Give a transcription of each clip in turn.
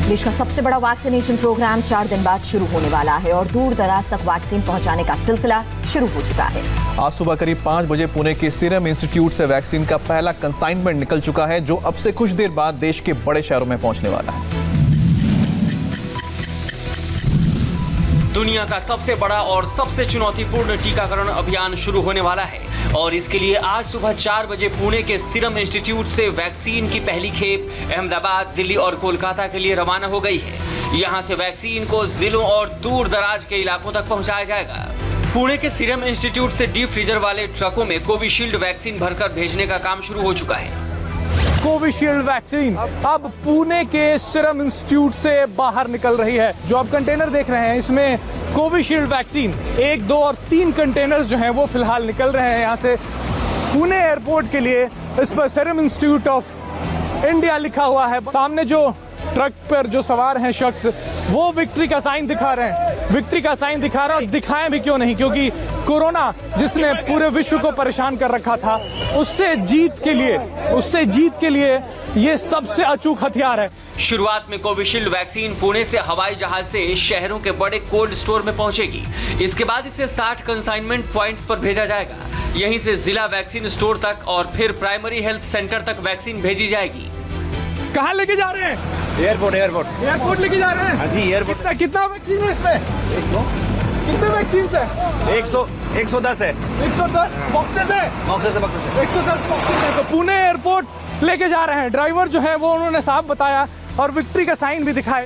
देश का सबसे बड़ा वैक्सीनेशन प्रोग्राम 4 दिन बाद शुरू होने वाला है और दूर दराज तक वैक्सीन पहुंचाने का सिलसिला शुरू हो चुका है। आज सुबह करीब 5 बजे पुणे के सीरम इंस्टीट्यूट से वैक्सीन का पहला कंसाइनमेंट निकल चुका है, जो अब से कुछ देर बाद देश के बड़े शहरों में पहुंचने वाला है। दुनिया का सबसे बड़ा और सबसे चुनौतीपूर्ण टीकाकरण अभियान शुरू होने वाला है और इसके लिए आज सुबह 4 बजे पुणे के सीरम इंस्टीट्यूट से वैक्सीन की पहली खेप अहमदाबाद, दिल्ली और कोलकाता के लिए रवाना हो गई है। यहां से वैक्सीन को जिलों और दूर दराज के इलाकों तक पहुंचाया जाएगा। पुणे के सीरम इंस्टीट्यूट से डीप फ्रीजर वाले ट्रकों में कोविशील्ड वैक्सीन भरकर भेजने का काम शुरू हो चुका है। कोविशील्ड वैक्सीन अब पुणे के सीरम इंस्टीट्यूट से बाहर निकल रही है। जो आप कंटेनर देख रहे हैं, इसमें कोविशील्ड वैक्सीन 1, 2 और 3 कंटेनर्स जो हैं वो फिलहाल निकल रहे हैं यहाँ से पुणे एयरपोर्ट के लिए। इस पर सीरम इंस्टीट्यूट ऑफ इंडिया लिखा हुआ है। सामने जो ट्रक पर जो सवार हैं शख्स, वो विक्ट्री का साइन दिखा रहे हैं। विक्ट्री का साइन दिखा रहे हैं, और दिखाएं भी क्यों नहीं, क्योंकि कोरोना जिसने पूरे विश्व को परेशान कर रखा था, उससे जीत के लिए ये सबसे अचूक हथियार है। शुरुआत में कोविशील्ड वैक्सीन पुणे से हवाई जहाज से शहरों के बड़े कोल्ड स्टोर में पहुंचेगी। इसके बाद इसे 60 कंसाइनमेंट पॉइंट्स पर भेजा जाएगा। यहीं से जिला वैक्सीन स्टोर तक और फिर प्राइमरी हेल्थ सेंटर तक वैक्सीन भेजी जाएगी। कहाँ लेके जा रहे हैं? एयरपोर्ट लेके जा रहे हैं। हाँ जी, एयरपोर्ट। कितना वैक्सीन है इसमें? कितने वैक्सीन है? 110 है। 110 बॉक्सेस है। 110 बॉक्सेस है। तो पुणे एयरपोर्ट लेके जा रहे हैं। ड्राइवर जो है वो उन्होंने साफ बताया और विक्ट्री का साइन भी दिखाए।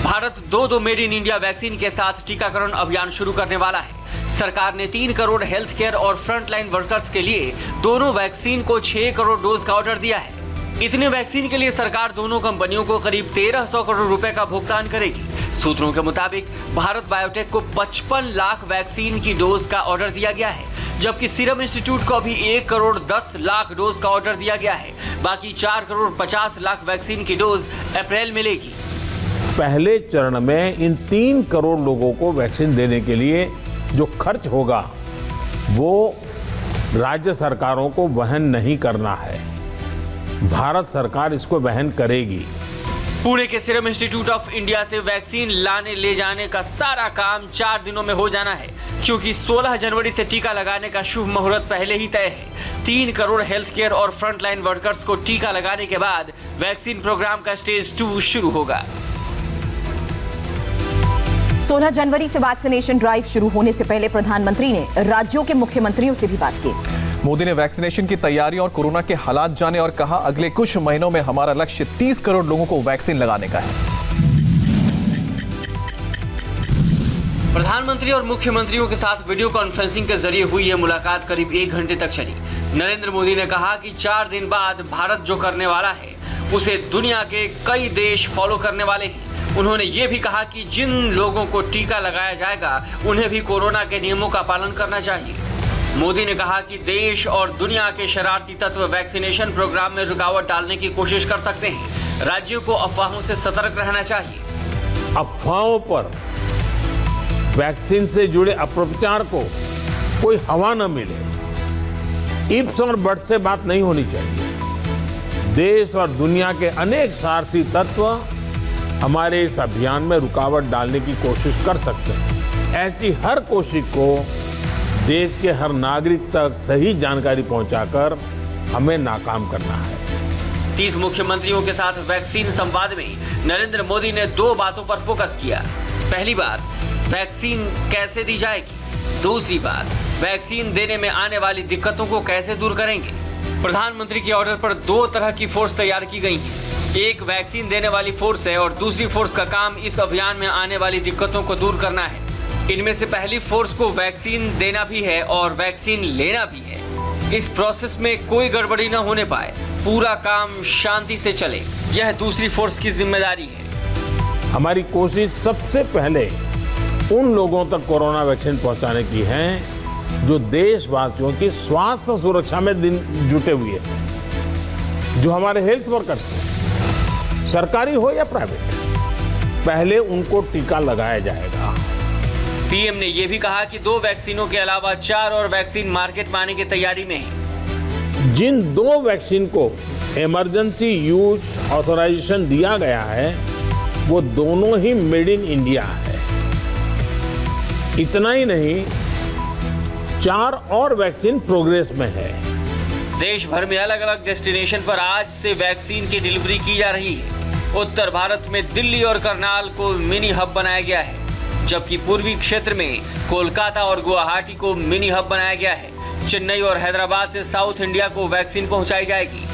Bharat 2 made in India vaccine के साथ टीकाकरण अभियान शुरू करने वाला है। सरकार ने 3 करोड़ हेल्थ केयर और फ्रंटलाइन वर्कर्स के लिए दोनों वैक्सीन को 6 करोड़ डोज का ऑर्डर दिया है। इतने वैक्सीन के लिए सरकार दोनों कंपनियों को करीब 1300 करोड़ रुपए का भुगतान करेगी। सूत्रों के मुताबिक भारत बायोटेक को 55 लाख वैक्सीन की डोज का ऑर्डर दिया गया है, जबकि सीरम इंस्टीट्यूट को अभी 1 करोड़ 10 लाख डोज का ऑर्डर दिया गया है। बाकी 4 करोड़ 50 लाख वैक्सीन की डोज अप्रैल मिलेगी। पहले चरण में इन 3 करोड़ लोगों को वैक्सीन देने के लिए जो खर्च होगा वो राज्य सरकारों को वहन नहीं करना है, भारत सरकार इसको वहन करेगी। पुणे के सीरम इंस्टीट्यूट ऑफ इंडिया से वैक्सीन लाने ले जाने का सारा काम 4 दिनों में हो जाना है, क्योंकि 16 जनवरी से टीका लगाने का शुभ मुहूर्त पहले ही तय है। 3 करोड़ हेल्थ केयर और फ्रंटलाइन वर्कर्स को टीका लगाने के बाद वैक्सीन प्रोग्राम का स्टेज 2 शुरू होगा। 16 जनवरी से वैक्सीनेशन ड्राइव शुरू होने से पहले प्रधानमंत्री ने राज्यों के मुख्यमंत्रियों से भी बात की। मोदी ने वैक्सीनेशन की तैयारी और कोरोना के हालात जाने और कहा, अगले कुछ महीनों में हमारा लक्ष्य 30 करोड़ लोगों को वैक्सीन लगाने का है। प्रधानमंत्री और मुख्यमंत्रियों के साथ वीडियो कॉन्फ्रेंसिंग के जरिए हुई यह मुलाकात करीब 1 घंटे तक चली। नरेंद्र मोदी ने कहा कि 4 दिन बाद भारत जो करने वाला है उसे दुनिया के कई देश फॉलो करने वाले हैं। उन्होंने ये भी कहा कि जिन लोगों को टीका लगाया जाएगा उन्हें भी कोरोना के नियमों का पालन करना चाहिए। मोदी ने कहा कि देश और दुनिया के शरारती तत्व वैक्सीनेशन प्रोग्राम में रुकावट डालने की कोशिश कर सकते हैं। राज्यों को अफवाहों से सतर्क रहना चाहिए। अफवाहों पर, वैक्सीन से जुड़े अपप्रचार को कोई हवा न मिले, इफ्स और बट्स से बात नहीं होनी चाहिए। देश और दुनिया के अनेक स्वार्थी तत्व हमारे इस अभियान में रुकावट डालने की कोशिश कर सकते हैं। ऐसी हर कोशिश को देश के हर नागरिक तक सही जानकारी पहुंचाकर हमें नाकाम करना है। 30 मुख्यमंत्रियों के साथ वैक्सीन संवाद में नरेंद्र मोदी ने 2 बातों पर फोकस किया। पहली बात, वैक्सीन कैसे दी जाएगी। दूसरी बात, वैक्सीन देने में आने वाली दिक्कतों को कैसे दूर करेंगे। प्रधानमंत्री के ऑर्डर पर 2 तरह की फोर्स तैयार की गई है। एक वैक्सीन देने वाली फोर्स है और दूसरी फोर्स का काम इस अभियान में आने वाली दिक्कतों को दूर करना है। इनमें से पहली फोर्स को वैक्सीन देना भी है और वैक्सीन लेना भी है। इस प्रोसेस में कोई गड़बड़ी न होने पाए, पूरा काम शांति से चले, यह दूसरी फोर्स की जिम्मेदारी है। हमारी कोशिश सबसे पहले उन लोगों तक कोरोना वैक्सीन पहुंचाने की है जो देशवासियों की स्वास्थ्य सुरक्षा में जुटे हुए हैं, जो हमारे हेल्थ वर्कर्स हैं, सरकारी हो या प्राइवेट, पहले उनको टीका लगाया जाएगा। पीएम ने यह भी कहा कि 2 वैक्सीनों के अलावा 4 और वैक्सीन मार्केट में आने की तैयारी में है। जिन 2 वैक्सीन को इमरजेंसी यूज ऑथराइजेशन दिया गया है, वो दोनों ही मेड इन इंडिया है। इतना ही नहीं, 4 और वैक्सीन प्रोग्रेस में है। देश भर में अलग अलग डेस्टिनेशन पर आज से वैक्सीन की डिलीवरी की जा रही है। उत्तर भारत में दिल्ली और करनाल को मिनी हब बनाया गया है, जबकि पूर्वी क्षेत्र में कोलकाता और गुवाहाटी को मिनी हब बनाया गया है। चेन्नई और हैदराबाद से साउथ इंडिया को वैक्सीन पहुंचाई जाएगी।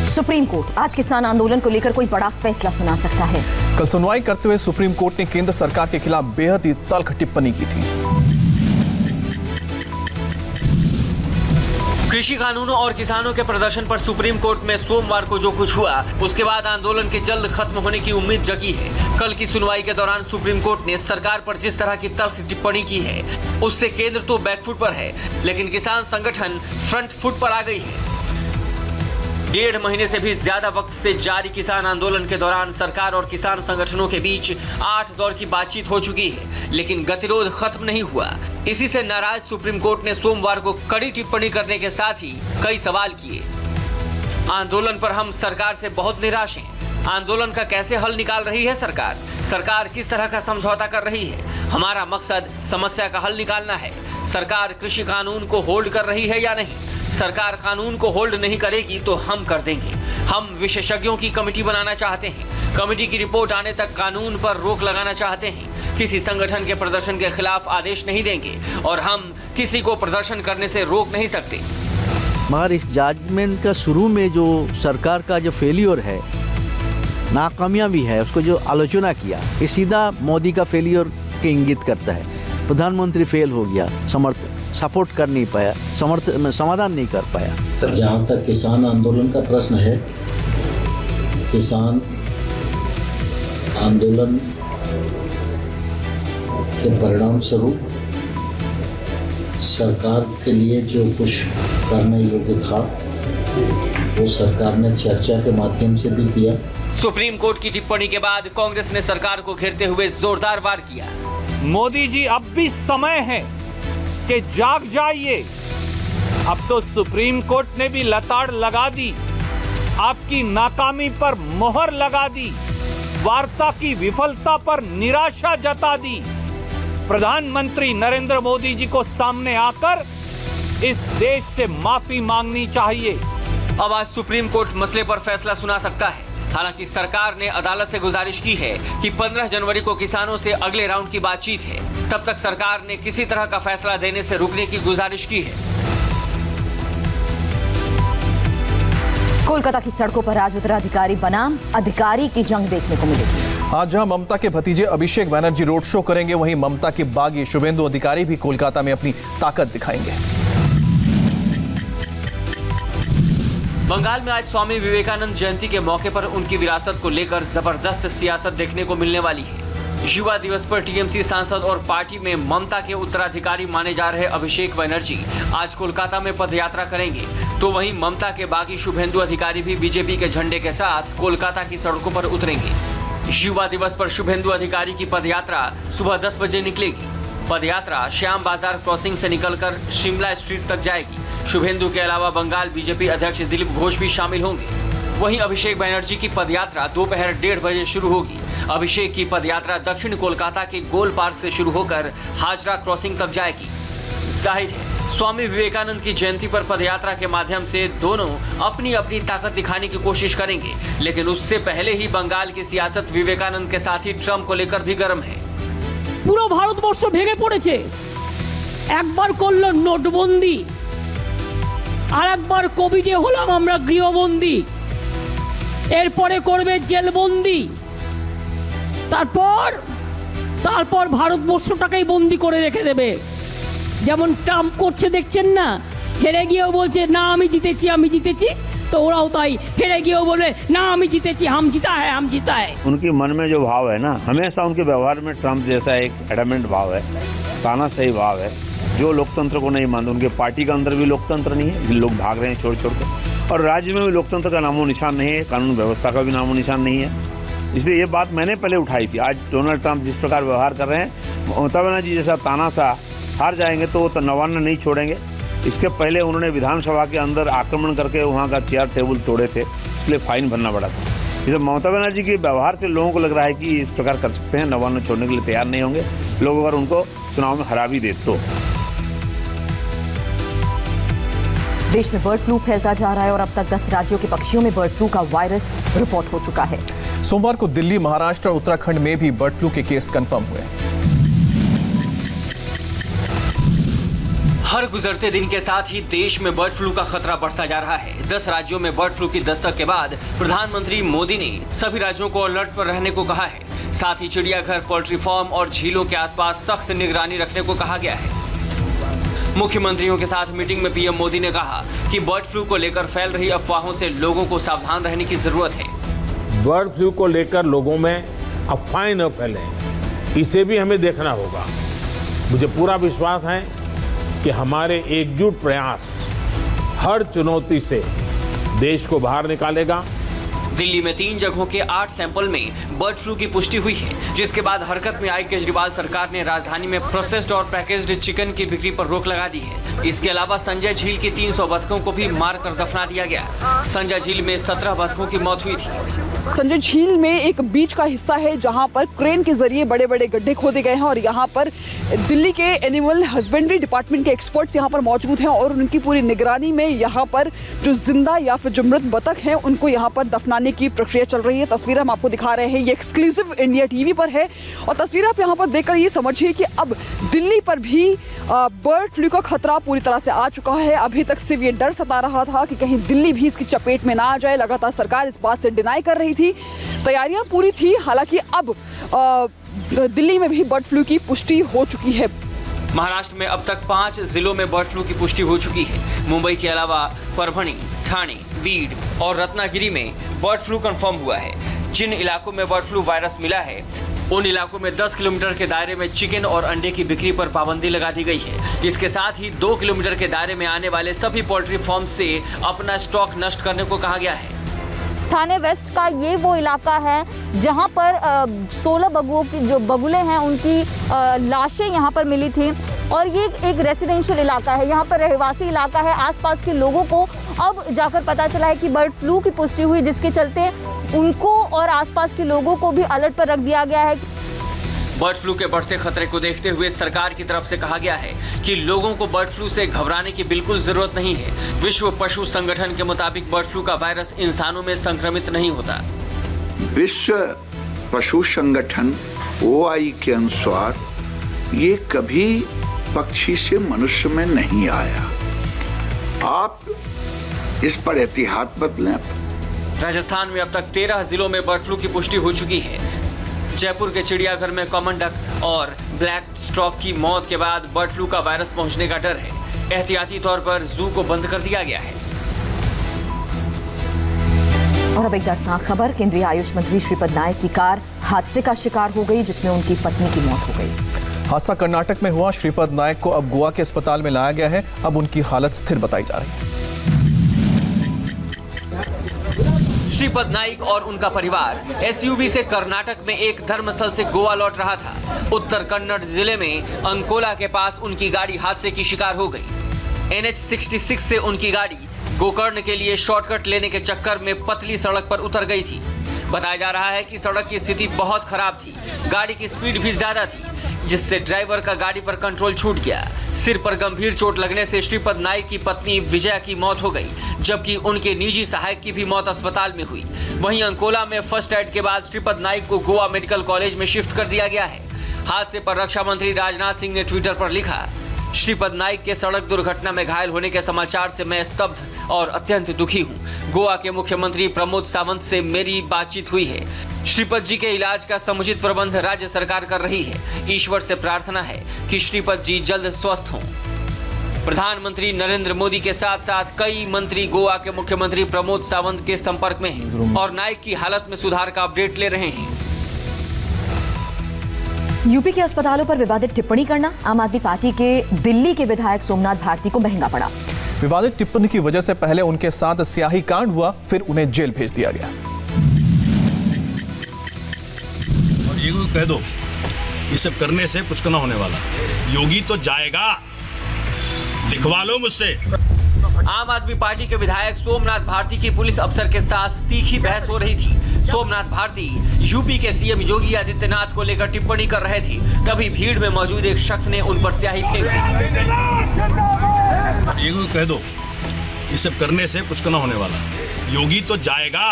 सुप्रीम कोर्ट आज किसान आंदोलन को लेकर कोई बड़ा फैसला सुना सकता है। कल सुनवाई करते हुए सुप्रीम कोर्ट ने केंद्र सरकार के खिलाफ बेहद ही तल्ख टिप्पणी की थी। कृषि कानूनों और किसानों के प्रदर्शन पर सुप्रीम कोर्ट में सोमवार को जो कुछ हुआ, उसके बाद आंदोलन के जल्द खत्म होने की उम्मीद जगी है। कल की सुनवाई के दौरान सुप्रीम कोर्ट ने सरकार पर जिस तरह की तल्ख टिप्पणी की है, उससे केंद्र तो बैकफुट पर है, लेकिन किसान संगठन फ्रंट फुट पर आ गई है। 1.5 महीने से भी ज्यादा वक्त से जारी किसान आंदोलन के दौरान सरकार और किसान संगठनों के बीच 8 दौर की बातचीत हो चुकी है, लेकिन गतिरोध खत्म नहीं हुआ। इसी से नाराज सुप्रीम कोर्ट ने सोमवार को कड़ी टिप्पणी करने के साथ ही कई सवाल किए। आंदोलन पर हम सरकार से बहुत निराश हैं। आंदोलन का कैसे हल निकाल रही है सरकार? सरकार किस तरह का समझौता कर रही है? हमारा मकसद समस्या का हल निकालना है। सरकार कृषि कानून को होल्ड कर रही है या नहीं? सरकार कानून को होल्ड नहीं करेगी तो हम कर देंगे। हम विशेषज्ञों की कमेटी बनाना चाहते हैं। कमेटी की रिपोर्ट आने तक कानून पर रोक लगाना चाहते हैं। किसी संगठन के प्रदर्शन के खिलाफ आदेश नहीं देंगे और हम किसी को प्रदर्शन करने से रोक नहीं सकते। मगर इस जजमेंट का शुरू में जो सरकार का जो फेलियर है, नाकामियां भी है, उसको जो आलोचना किया, ये सीधा मोदी का फेलियर के इंगित करता है। प्रधानमंत्री फेल हो गया, सपोर्ट कर नहीं पाया, समाधान नहीं कर पाया। सर, जहाँ तक किसान आंदोलन का प्रश्न है, किसान आंदोलन के परिणाम स्वरूप सरकार के लिए जो कुछ करने योग्य था, वो सरकार ने चर्चा के माध्यम से भी किया। सुप्रीम कोर्ट की टिप्पणी के बाद कांग्रेस ने सरकार को घेरते हुए जोरदार वार किया। मोदी जी, अब भी समय है कि जाग जाइए। अब तो सुप्रीम कोर्ट ने भी लताड़ लगा दी, आपकी नाकामी पर मोहर लगा दी, वार्ता की विफलता पर निराशा जता दी। प्रधानमंत्री नरेंद्र मोदी जी को सामने आकर इस देश से माफी मांगनी चाहिए। अब आज सुप्रीम कोर्ट मसले पर फैसला सुना सकता है। हालांकि सरकार ने अदालत से गुजारिश की है कि 15 जनवरी को किसानों से अगले राउंड की बातचीत है। तब तक सरकार ने किसी तरह का फैसला देने से रुकने की गुजारिश की है। कोलकाता की सड़कों पर आज उत्तराधिकारी बनाम अधिकारी की जंग देखने को मिलेगी। आज जहां ममता के भतीजे अभिषेक बनर्जी रोड शो करेंगे, वहीं ममता के बागी शुभेंदु अधिकारी भी कोलकाता में अपनी ताकत दिखाएंगे। बंगाल में आज स्वामी विवेकानंद जयंती के मौके पर उनकी विरासत को लेकर जबरदस्त सियासत देखने को मिलने वाली है। युवा दिवस पर टीएमसी सांसद और पार्टी में ममता के उत्तराधिकारी माने जा रहे अभिषेक बनर्जी आज कोलकाता में पदयात्रा करेंगे, तो वहीं ममता के बागी शुभेंदु अधिकारी भी बीजेपी के झंडे के साथ कोलकाता की सड़कों पर उतरेंगे। युवा दिवस पर शुभेंदु अधिकारी की पदयात्रा सुबह 10 बजे निकलेगी। पदयात्रा श्याम बाजार क्रॉसिंग से निकलकर शिमला स्ट्रीट तक जाएगी। शुभेंदु के अलावा बंगाल बीजेपी अध्यक्ष दिलीप घोष भी शामिल होंगे। वहीं अभिषेक बनर्जी की पदयात्रा दोपहर 1:30 बजे शुरू होगी। अभिषेक की पदयात्रा दक्षिण कोलकाता के गोल पार्क से शुरू होकर हाजरा क्रॉसिंग तक जाएगी। जाहिर है, स्वामी विवेकानंद की जयंती पर पदयात्रा के माध्यम से दोनों अपनी अपनी ताकत दिखाने की कोशिश करेंगे, लेकिन उससे पहले ही बंगाल की सियासत विवेकानंद के साथी ट्रंप को लेकर भी गर्म है। পুরো ভারতবর্ষ ভেঙে পড়েছে। একবার করলো নোটবন্দি, আর একবার কোভিডে হলাম আমরা গৃহবন্দী, এরপরে করবে জেলবন্দি, তারপর ভারতবর্ষটাকেই বন্দি করে রেখে দেবে। যেমন ট্রাম্প করছে দেখছেন না, হেরে গিয়েও বলছে না আমি জিতেছি, तो ওরাও তাই হেরে গিয়েও বলে না আমি জিতেছি, हम जीता है। उनके मन में जो भाव है ना, हमेशा उनके व्यवहार में ट्रम्प जैसा एक एडमेंट भाव है, तानाशाही भाव है, जो लोकतंत्र को नहीं मानते। उनके पार्टी के अंदर भी लोकतंत्र नहीं है, लोग भाग रहे हैं छोड़ कर, और राज्य में भी लोकतंत्र का नामो निशान नहीं है, कानून व्यवस्था का भी नामो निशान नहीं है। इसलिए ये बात मैंने पहले उठाई थी। आज डोनाल्ड ट्रम्प जिस प्रकार व्यवहार कर रहे हैं, ममता बनर्जी जैसा तानाशाह हार जाएंगे तो वो नवान्न नहीं छोड़ेंगे। इसके पहले उन्होंने विधानसभा के अंदर आक्रमण करके वहाँ का चेयर टेबल तोड़े थे, इसलिए फाइन भरना पड़ा था। ये तो ममता बनर्जी के व्यवहार से लोगों को लग रहा है कि इस प्रकार कर सकते हैं, नवान्न छोड़ने के लिए तैयार नहीं होंगे लोग अगर उनको चुनाव में हरा भी दे तो। देश में बर्ड फ्लू फैलता जा रहा है और अब तक 10 राज्यों के पक्षियों में बर्ड फ्लू का वायरस रिपोर्ट हो चुका है। सोमवार को दिल्ली, महाराष्ट्र और उत्तराखंड में भी बर्ड फ्लू के केस कंफर्म हुए। हर गुजरते दिन के साथ ही देश में बर्ड फ्लू का खतरा बढ़ता जा रहा है। 10 राज्यों में बर्ड फ्लू की दस्तक के बाद प्रधानमंत्री मोदी ने सभी राज्यों को अलर्ट पर रहने को कहा है। साथ ही चिड़ियाघर, पोल्ट्री फार्म और झीलों के आसपास सख्त निगरानी रखने को कहा गया है। मुख्यमंत्रियों के साथ मीटिंग में पीएम मोदी ने कहा कि बर्ड फ्लू को लेकर फैल रही अफवाहों से लोगों को सावधान रहने की जरूरत है। बर्ड फ्लू को लेकर लोगों में अफवाहें न फैलें, इसे भी हमें देखना होगा। मुझे पूरा विश्वास है कि हमारे एकजुट प्रयास हर चुनौती से देश को बाहर निकालेगा। दिल्ली में 3 जगहों के 8 सैंपल में बर्ड फ्लू की पुष्टि हुई है, जिसके बाद हरकत में आई केजरीवाल सरकार ने राजधानी में प्रोसेस्ड और पैकेज्ड चिकन की बिक्री पर रोक लगा दी है। इसके अलावा संजय झील की 300 बतखों को भी मारकर दफना दिया गया। संजय झील में 17 बतखों की मौत हुई थी। संजय झील में एक बीच का हिस्सा है जहां पर क्रेन के जरिए बड़े बड़े गड्ढे खोदे गए हैं और यहां पर दिल्ली के एनिमल हस्बेंड्री डिपार्टमेंट के एक्सपर्ट्स यहां पर मौजूद हैं और उनकी पूरी निगरानी में यहां पर जो जिंदा या फिर जो मृत बतख हैं उनको यहां पर दफनाने की प्रक्रिया चल रही है। तस्वीर हम आपको दिखा रहे हैं, ये एक्सक्लूसिव इंडिया टीवी पर है और तस्वीर आप यहां पर देखकर ये समझिए कि अब दिल्ली पर भी बर्ड फ्लू का खतरा पूरी तरह से आ चुका है। अभी तक सिर्फ ये डर सता रहा था कि कहीं दिल्ली भी इसकी चपेट में ना आ जाए। लगातार सरकार इस बात से डिनाई कर रही थी, तैयारियां पूरी थी। हालांकि अब दिल्ली में भी बर्ड फ्लू की पुष्टि हो चुकी है। महाराष्ट्र में अब तक 5 जिलों में बर्ड फ्लू की पुष्टि हो चुकी है। मुंबई के अलावा परभणी, ठाणे, बीड और रत्नागिरी में बर्ड फ्लू कंफर्म हुआ है। जिन इलाकों में बर्ड फ्लू वायरस मिला है उन इलाकों में 10 किलोमीटर के दायरे में चिकन और अंडे की बिक्री पर पाबंदी लगा दी गई है। इसके साथ ही 2 किलोमीटर के दायरे में आने वाले सभी पोल्ट्री फार्म से अपना स्टॉक नष्ट करने को कहा गया है। ठाणे वेस्ट का ये वो इलाका है जहां पर 16 बगुओं की जो बगुले हैं उनकी लाशें यहां पर मिली थी और ये एक रेसिडेंशियल इलाका है, यहाँ पर रहवासी इलाका है। आसपास के लोगों को अब जाकर पता चला है कि बर्ड फ्लू की पुष्टि हुई, जिसके चलते उनको और आसपास के लोगों को भी अलर्ट पर रख दिया गया है। बर्ड फ्लू के बढ़ते खतरे को देखते हुए सरकार की तरफ से कहा गया है कि लोगों को बर्ड फ्लू से घबराने की बिल्कुल जरूरत नहीं है। विश्व पशु संगठन के मुताबिक बर्ड फ्लू का वायरस इंसानों में संक्रमित नहीं होता। विश्व पशु संगठन OI के अनुसार ये कभी पक्षी से मनुष्य में नहीं आया। आप इस पर एहतियात बदलें। राजस्थान में अब तक 13 जिलों में बर्ड फ्लू की पुष्टि हो चुकी है। जयपुर के चिड़ियाघर में कॉमन डक और ब्लैक स्टॉक की मौत के बाद बर्ड फ्लू का वायरस पहुंचने का डर है। एहतियाती तौर पर जू को बंद कर दिया गया है। और अब एक दर्दनाक खबर, केंद्रीय आयुष मंत्री श्रीपद नायक की कार हादसे का शिकार हो गई, जिसमें उनकी पत्नी की मौत हो गई। हादसा कर्नाटक में हुआ। श्रीपद नायक को अब गोवा के अस्पताल में लाया गया है। अब उनकी हालत स्थिर बताई जा रही है। श्रीपद नाइक और उनका परिवार SUV से कर्नाटक में एक धर्मस्थल से गोवा लौट रहा था। उत्तर कन्नड़ जिले में अंकोला के पास उनकी गाड़ी हादसे की शिकार हो गई। NH 66 से उनकी गाड़ी गोकर्ण के लिए शॉर्टकट लेने के चक्कर में पतली सड़क पर उतर गई थी। बताया जा रहा है कि सड़क की स्थिति बहुत खराब थी, गाड़ी की स्पीड भी ज्यादा थी, जिससे ड्राइवर का गाड़ी पर कंट्रोल छूट गया। सिर पर गंभीर चोट लगने से श्रीपद नाइक की पत्नी विजया की मौत हो गई, जबकि उनके निजी सहायक की भी मौत अस्पताल में हुई। वहीं अंकोला में फर्स्ट एड के बाद श्रीपद नाइक को गोवा मेडिकल कॉलेज में शिफ्ट कर दिया गया है। हादसे पर रक्षा मंत्री राजनाथ सिंह ने ट्विटर पर लिखा, श्रीपद नाइक के सड़क दुर्घटना में घायल होने के समाचार से मैं स्तब्ध और अत्यंत दुखी हूं। गोवा के मुख्यमंत्री प्रमोद सावंत से मेरी बातचीत हुई है। श्रीपद जी के इलाज का समुचित प्रबंध राज्य सरकार कर रही है। ईश्वर से प्रार्थना है कि श्रीपद जी जल्द स्वस्थ हों। प्रधानमंत्री नरेंद्र मोदी के साथ साथ कई मंत्री गोवा के मुख्यमंत्री प्रमोद सावंत के संपर्क में हैं और नाइक की हालत में सुधार का अपडेट ले रहे हैं। यूपी के अस्पतालों पर विवादित टिप्पणी करना आम आदमी पार्टी के दिल्ली के विधायक सोमनाथ भारती को महंगा पड़ा। विवादित टिप्पणी की वजह से पहले उनके साथ स्याही कांड हुआ, फिर उन्हें जेल भेज दिया गया। और ये कह दो, ये सब करने से कुछ ना होने वाला। योगी तो जाएगा, लिखवा लो मुझसे। आम आदमी पार्टी के विधायक सोमनाथ भारती की पुलिस अफसर के साथ तीखी बहस हो रही थी। सोमनाथ भारती यूपी के सीएम योगी आदित्यनाथ को लेकर टिप्पणी कर रहे थे, तभी भीड़ में मौजूद एक शख्स ने उन पर स्याही फेंक दी। एगो कह दो, ये सब करने से कुछ ना होने वाला। योगी तो जाएगा,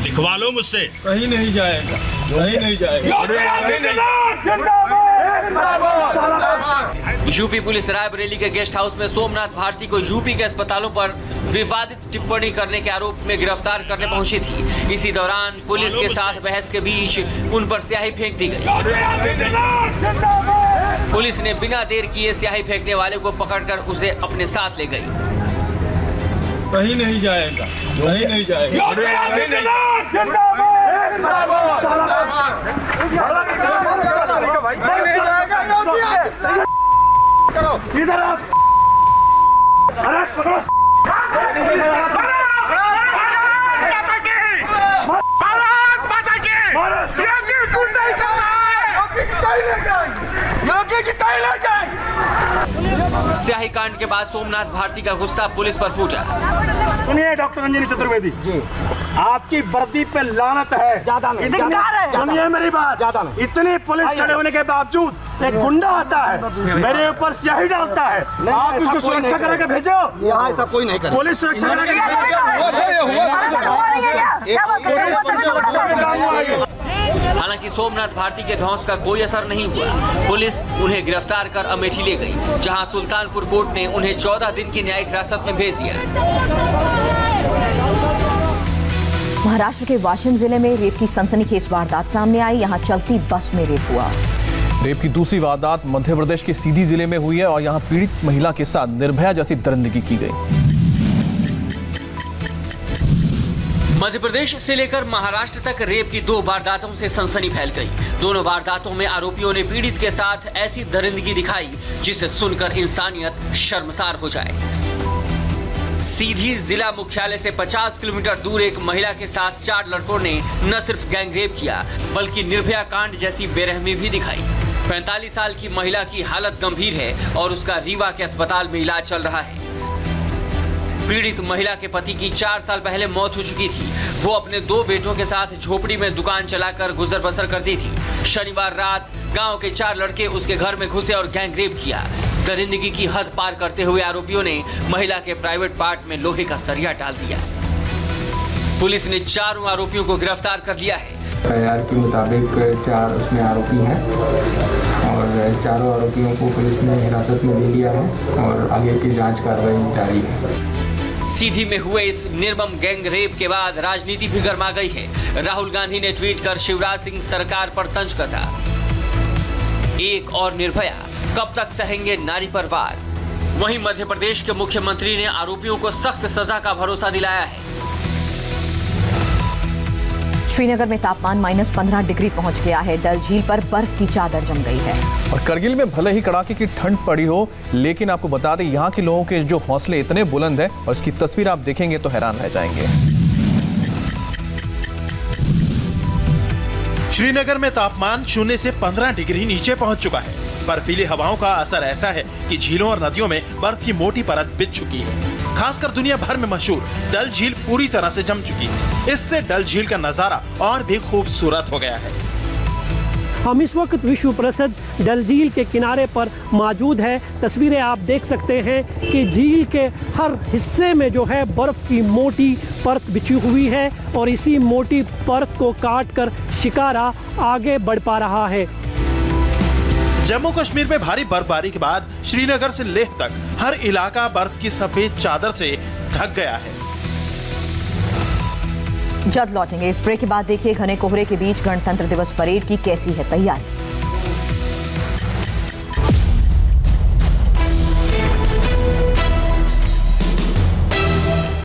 लिखवा लो मुझसे। कहीं नहीं जाएगा, कहीं नहीं जाएगा। यूपी पुलिस रायबरेली के गेस्ट हाउस में सोमनाथ भारती को यूपी के अस्पतालों पर विवादित टिप्पणी करने के आरोप में गिरफ्तार करने पहुंची थी। इसी दौरान पुलिस के साथ बहस के बीच उन पर स्याही फेंक दी गई। पुलिस ने बिना देर किए स्याही फेंकने वाले को पकड़कर उसे अपने साथ ले गई। कहीं नहीं जाएगा, कहीं नहीं जाएगा। इधर आप अरे पकड़ो। स्याही कांड के बाद सोमनाथ भारती का गुस्सा पुलिस पर फूटा। सुनिए डॉक्टर अंजनी चतुर्वेदी जी, आपकी वर्दी पे लानत है। ज्यादा नहीं, सुनिए मेरी बात। ज्यादा नहीं। इतनी पुलिस खड़े होने के बावजूद एक गुंडा आता है, मेरे ऊपर स्याही डालता है। आप उसको सुरक्षा करा के भेजो। यहाँ ऐसा कोई नहीं करे। पुलिस सुरक्षा करा के हालांकि सोमनाथ भारती के धौंस का कोई असर नहीं हुआ। पुलिस उन्हें गिरफ्तार कर अमेठी ले गई, जहां सुल्तानपुर कोर्ट ने उन्हें 14 दिन की न्यायिक हिरासत में भेज दिया। महाराष्ट्र के वाशिम जिले में रेप की सनसनीखेज वारदात सामने आई। यहां चलती बस में रेप हुआ। रेप की दूसरी वारदात मध्य प्रदेश के सीधी जिले में हुई है और यहां पीड़ित महिला के साथ निर्भया जैसी दरिंदगी की गई। मध्य प्रदेश से लेकर महाराष्ट्र तक रेप की 2 वारदातों से सनसनी फैल गई। दोनों वारदातों में आरोपियों ने पीड़ित के साथ ऐसी दरिंदगी दिखाई जिसे सुनकर इंसानियत शर्मसार हो जाए। सीधी जिला मुख्यालय से 50 किलोमीटर दूर एक महिला के साथ 4 लड़कों ने न सिर्फ गैंगरेप किया बल्कि निर्भया कांड जैसी बेरहमी भी दिखाई। 45 साल की महिला की हालत गंभीर है और उसका रीवा के अस्पताल में इलाज चल रहा है। पीड़ित महिला के पति की 4 साल पहले मौत हो चुकी थी। वो अपने 2 बेटों के साथ झोपड़ी में दुकान चलाकर गुजर बसर करती थी। शनिवार रात गांव के 4 लड़के उसके घर में घुसे और गैंगरेप किया। दरिंदगी की हद पार करते हुए आरोपियों ने महिला के प्राइवेट पार्ट में लोहे का सरिया डाल दिया। पुलिस ने 4 आरोपियों को गिरफ्तार कर लिया है। एफआईआर के मुताबिक 4 उसमें आरोपी हैं और 4 आरोपियों को पुलिस ने हिरासत में ले लिया है और आगे की जांच कार्रवाई जारी है। सीधी में हुए इस निर्मम गैंग रेप के बाद राजनीति भी गर्मा गई है। राहुल गांधी ने ट्वीट कर शिवराज सिंह सरकार पर तंज कसा। एक और निर्भया, कब तक सहेंगे नारी पर वार। वहीं मध्य प्रदेश के मुख्यमंत्री ने आरोपियों को सख्त सजा का भरोसा दिलाया है। श्रीनगर में तापमान -15 डिग्री पहुंच गया है। डल झील पर बर्फ की चादर जम गई है। और करगिल में भले ही कड़ाके की ठंड पड़ी हो, लेकिन आपको बता दें यहाँ के लोगों के जो हौसले इतने बुलंद हैं और इसकी तस्वीर आप देखेंगे तो हैरान रह जाएंगे। श्रीनगर में तापमान 0 से 15 डिग्री नीचे पहुंच चुका है। बर्फीली हवाओं का असर ऐसा है कि झीलों और नदियों में बर्फ की मोटी परत बिछ चुकी है। खासकर दुनिया भर में मशहूर डल झील पूरी तरह से जम चुकी है। इससे डल झील का नजारा और भी खूबसूरत हो गया है। हम इस वक्त विश्व प्रसिद्ध डल झील के किनारे पर मौजूद है। तस्वीरें आप देख सकते हैं कि झील के हर हिस्से में जो है बर्फ की मोटी परत बिछी हुई है और इसी मोटी परत को काटकर शिकारा आगे बढ़ पा रहा है। जम्मू कश्मीर में भारी बर्फबारी के बाद श्रीनगर से लेह तक हर इलाका बर्फ की सफेद चादर से ढक गया है। जल्द लौटेंगे। इस ब्रेक के बाद देखिए घने कोहरे के बीच गणतंत्र दिवस परेड की कैसी है तैयारी।